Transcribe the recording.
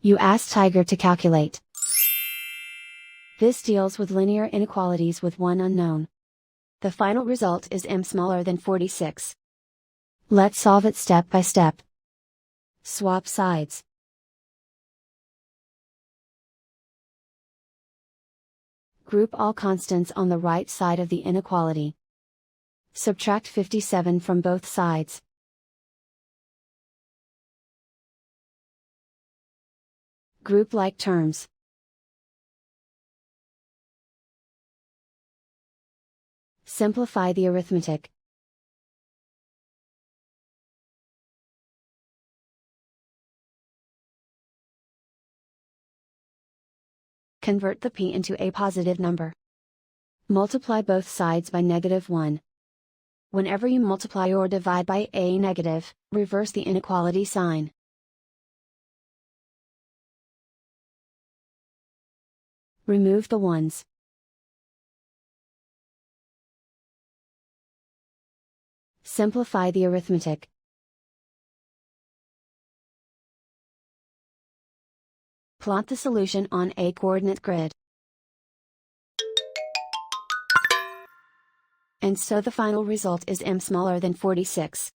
You ask Tiger to calculate. This deals with linear inequalities with one unknown. The final result is m smaller than 46. Let's solve it step by step. Swap sides. Group all constants on the right side of the inequality. Subtract 57 from both sides. Group like terms. Simplify the arithmetic. Convert the p into a positive number. Multiply both sides by -1. Whenever you multiply or divide by a negative, reverse the inequality sign. Remove the ones. Simplify the arithmetic. Plot the solution on a coordinate grid. And so the final result is m smaller than 46.